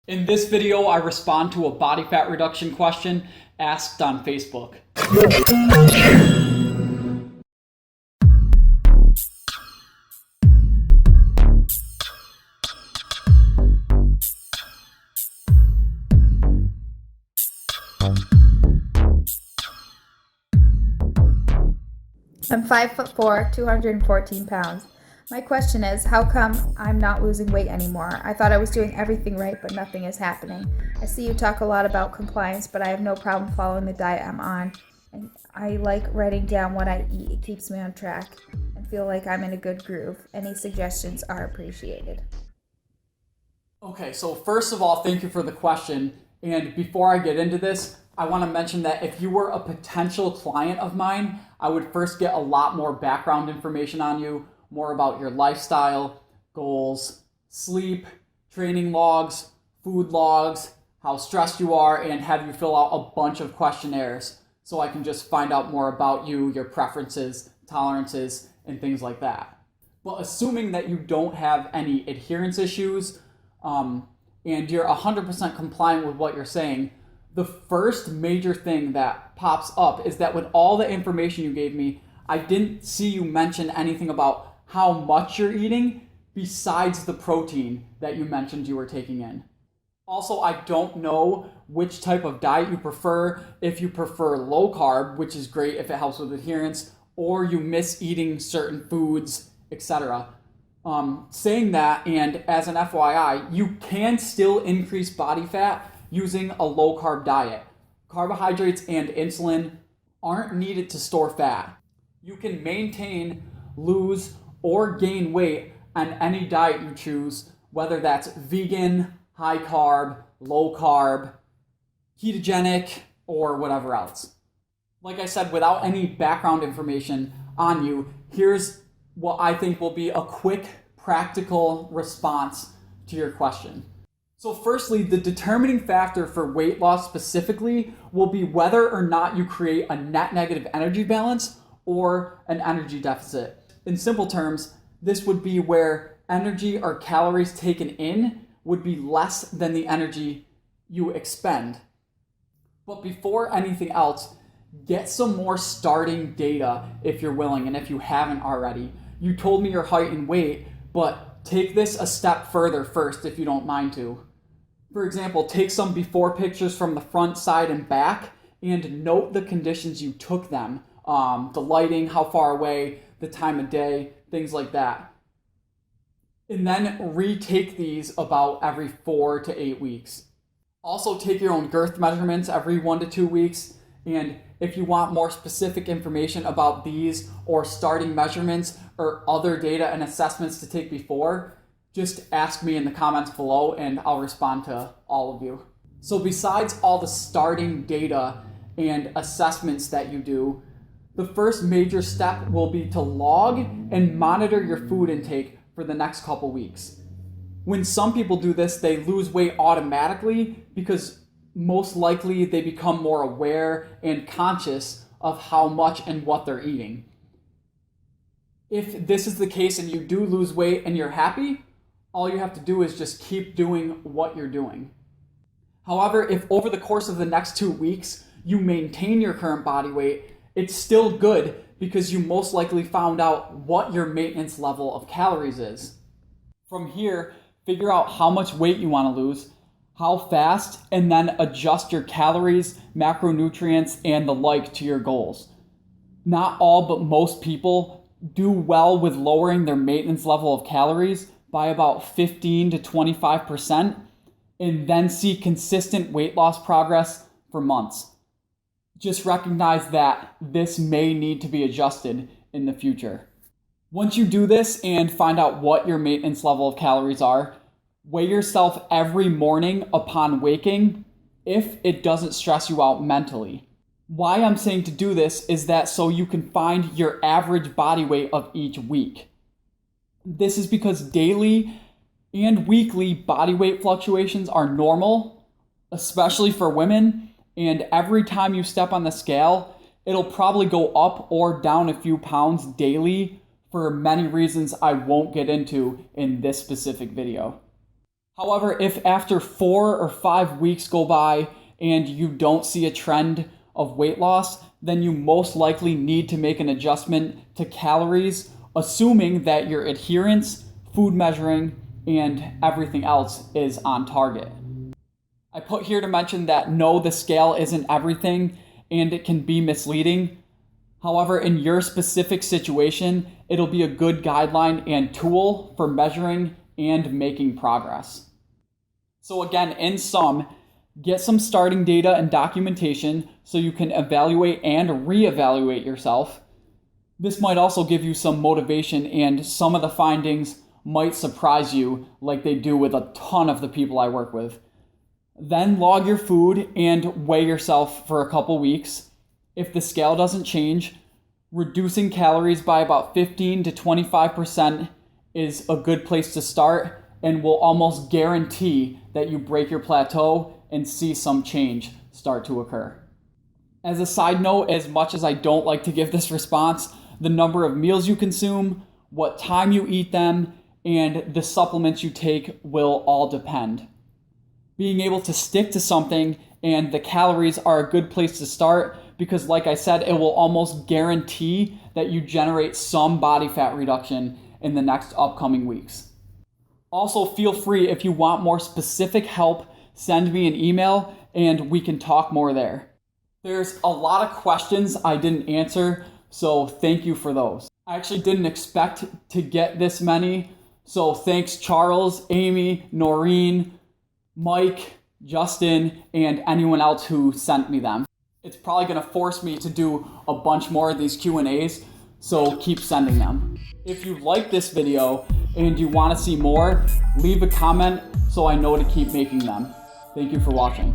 In this video, I respond to a body fat reduction question asked on Facebook. I'm 5'4", 214 pounds. My question is, how come I'm not losing weight anymore? I thought I was doing everything right, but nothing is happening. I see you talk a lot about compliance, but I have no problem following the diet I'm on. And I like writing down what I eat. It keeps me on track and feel like I'm in a good groove. Any suggestions are appreciated. Okay, so first of all, thank you for the question. And before I get into this, I want to mention that if you were a potential client of mine, I would first get a lot more background information on you, more about your lifestyle, goals, sleep, training logs, food logs, how stressed you are, and have you fill out a bunch of questionnaires so I can just find out more about you, your preferences, tolerances, and things like that. But assuming that you don't have any adherence issues, and you're 100% compliant with what you're saying, the first major thing that pops up is that with all the information you gave me, I didn't see you mention anything about how much you're eating besides the protein that you mentioned you were taking in. Also, I don't know which type of diet you prefer, if you prefer low carb, which is great if it helps with adherence, or you miss eating certain foods, etc. Saying that, and as an FYI, you can still increase body fat using a low carb diet. Carbohydrates and insulin aren't needed to store fat. You can maintain, lose, or gain weight on any diet you choose, whether that's vegan, high carb, low carb, ketogenic, or whatever else. Like I said, without any background information on you, here's what I think will be a quick, practical response to your question. So firstly, the determining factor for weight loss specifically will be whether or not you create a net negative energy balance or an energy deficit. In simple terms, this would be where energy or calories taken in would be less than the energy you expend. But before anything else, get some more starting data if you're willing and if you haven't already. You told me your height and weight, but take this a step further first if you don't mind to. For example, take some before pictures from the front, side, and back and note the conditions you took them. The lighting, how far away, the time of day, things like that. And then retake these about every 4 to 8 weeks. Also take your own girth measurements every 1 to 2 weeks. And if you want more specific information about these or starting measurements or other data and assessments to take before, just ask me in the comments below and I'll respond to all of you. So besides all the starting data and assessments that you do, the first major step will be to log and monitor your food intake for the next couple weeks. When some people do this, they lose weight automatically because most likely they become more aware and conscious of how much and what they're eating. If this is the case and you do lose weight and you're happy, all you have to do is just keep doing what you're doing. However, if over the course of the next 2 weeks you maintain your current body weight, it's still good because you most likely found out what your maintenance level of calories is. From here, figure out how much weight you want to lose, how fast, and then adjust your calories, macronutrients, and the like to your goals. Not all, but most people do well with lowering their maintenance level of calories by about 15 to 25% and then see consistent weight loss progress for months. Just recognize that this may need to be adjusted in the future. Once you do this and find out what your maintenance level of calories are, weigh yourself every morning upon waking if it doesn't stress you out mentally. Why I'm saying to do this is that so you can find your average body weight of each week. This is because daily and weekly body weight fluctuations are normal, especially for women, and every time you step on the scale, it'll probably go up or down a few pounds daily for many reasons I won't get into in this specific video. However, if after 4 or 5 weeks go by and you don't see a trend of weight loss, then you most likely need to make an adjustment to calories, assuming that your adherence, food measuring, and everything else is on target. I put here to mention that no, the scale isn't everything and it can be misleading. However, in your specific situation, it'll be a good guideline and tool for measuring and making progress. So again, in sum, get some starting data and documentation so you can evaluate and reevaluate yourself. This might also give you some motivation, and some of the findings might surprise you like they do with a ton of the people I work with. Then log your food and weigh yourself for a couple weeks. If the scale doesn't change, reducing calories by about 15 to 25% is a good place to start and will almost guarantee that you break your plateau and see some change start to occur. As a side note, as much as I don't like to give this response, the number of meals you consume, what time you eat them, and the supplements you take will all depend. Being able to stick to something and the calories are a good place to start because, like I said, it will almost guarantee that you generate some body fat reduction in the next upcoming weeks. Also, feel free, if you want more specific help, send me an email and we can talk more there. There's a lot of questions I didn't answer, so thank you for those. I actually didn't expect to get this many, so thanks Charles, Amy, Noreen, Mike, Justin, and anyone else who sent me them. It's probably going to force me to do a bunch more of these Q&As, so keep sending them. If you like this video and you want to see more, leave a comment so I know to keep making them. Thank you for watching.